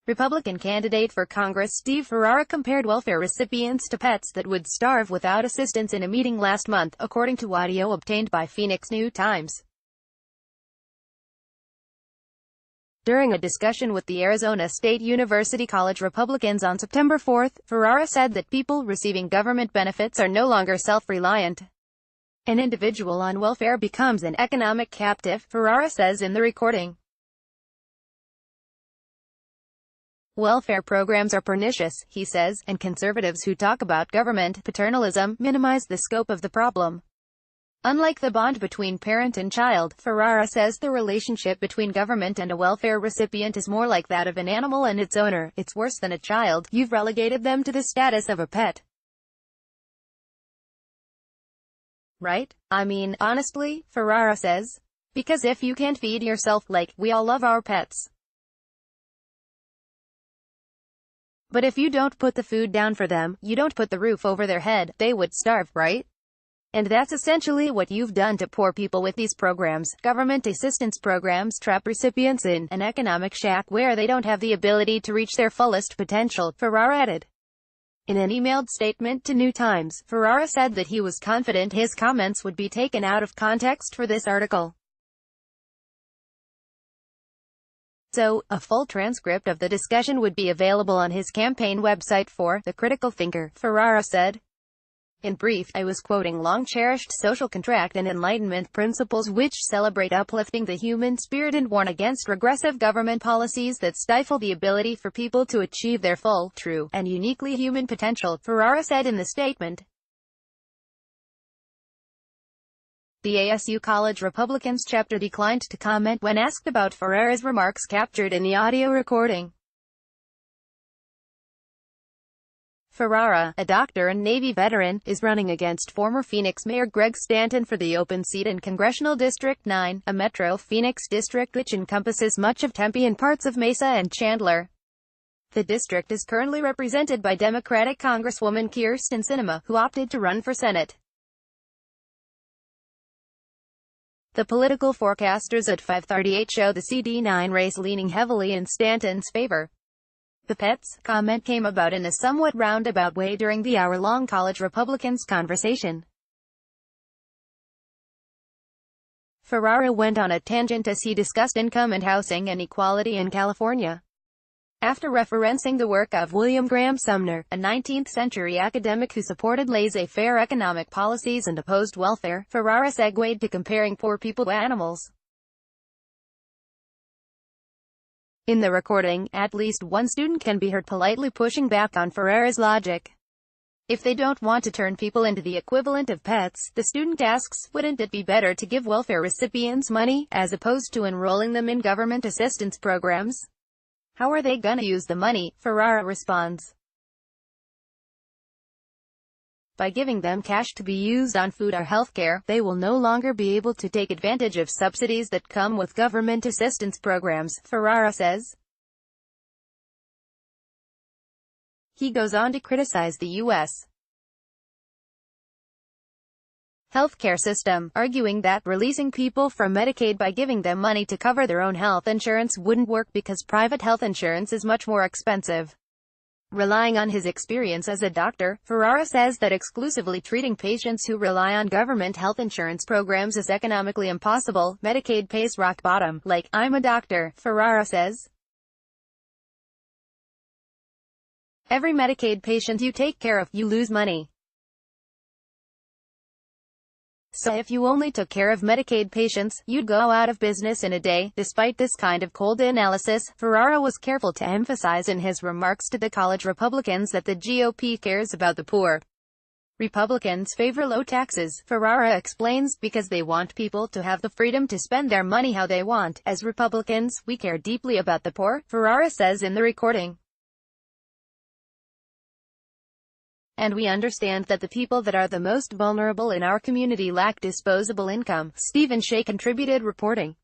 Republican candidate for Congress Steve Ferrara compared welfare recipients to pets that would starve without assistance in a meeting last month, according to audio obtained by Phoenix News-Times. During a discussion with the Arizona State University College Republicans on September 4, Ferrara said that people receiving government benefits are no longer self-reliant. An individual on welfare becomes an economic captive, Ferrara says in the recording. Welfare programs are pernicious, he says, and conservatives who talk about government paternalism minimize the scope of the problem. Unlike the bond between parent and child, Ferrara says the relationship between government and a welfare recipient is more like that of an animal and its owner. It's worse than a child. You've relegated them to the status of a pet. Right? I mean, honestly, Ferrara says. Because if you can't feed yourself, like, we all love our pets. But if you don't put the food down for them, you don't put the roof over their head, they would starve, right? And that's essentially what you've done to poor people with these programs. Government assistance programs trap recipients in an economic shack where they don't have the ability to reach their fullest potential, Ferrara added. In an emailed statement to New Times, Ferrara said that he was confident his comments would be taken out of context for this article. So, a full transcript of the discussion would be available on his campaign website for The Critical Thinker, Ferrara said. In brief, I was quoting long-cherished social contract and enlightenment principles which celebrate uplifting the human spirit and warn against regressive government policies that stifle the ability for people to achieve their full, true, and uniquely human potential, Ferrara said in the statement. The ASU College Republicans chapter declined to comment when asked about Ferrara's remarks captured in the audio recording. Ferrara, a doctor and Navy veteran, is running against former Phoenix Mayor Greg Stanton for the open seat in Congressional District 9, a Metro Phoenix district which encompasses much of Tempe and parts of Mesa and Chandler. The district is currently represented by Democratic Congresswoman Kyrsten Sinema, who opted to run for Senate. The political forecasters at 538 show the CD9 race leaning heavily in Stanton's favor. The pets comment came about in a somewhat roundabout way during the hour-long College Republicans conversation. Ferrara went on a tangent as he discussed income and housing inequality in California. After referencing the work of William Graham Sumner, a 19th-century academic who supported laissez-faire economic policies and opposed welfare, Ferrara segued to comparing poor people to animals. In the recording, at least one student can be heard politely pushing back on Ferrara's logic. If they don't want to turn people into the equivalent of pets, the student asks, wouldn't it be better to give welfare recipients money, as opposed to enrolling them in government assistance programs? How are they gonna use the money? Ferrara responds. By giving them cash to be used on food or healthcare, they will no longer be able to take advantage of subsidies that come with government assistance programs, Ferrara says. He goes on to criticize the U.S. healthcare system, arguing that releasing people from Medicaid by giving them money to cover their own health insurance wouldn't work because private health insurance is much more expensive. Relying on his experience as a doctor, Ferrara says that exclusively treating patients who rely on government health insurance programs is economically impossible. Medicaid pays rock bottom. Like, I'm a doctor, Ferrara says. Every Medicaid patient you take care of, you lose money. So if you only took care of Medicaid patients, you'd go out of business in a day. Despite this kind of cold analysis, Ferrara was careful to emphasize in his remarks to the college Republicans that the GOP cares about the poor. Republicans favor low taxes, Ferrara explains, because they want people to have the freedom to spend their money how they want. As Republicans, we care deeply about the poor, Ferrara says in the recording. And we understand that the people that are the most vulnerable in our community lack disposable income, Stephen Shea contributed, reporting.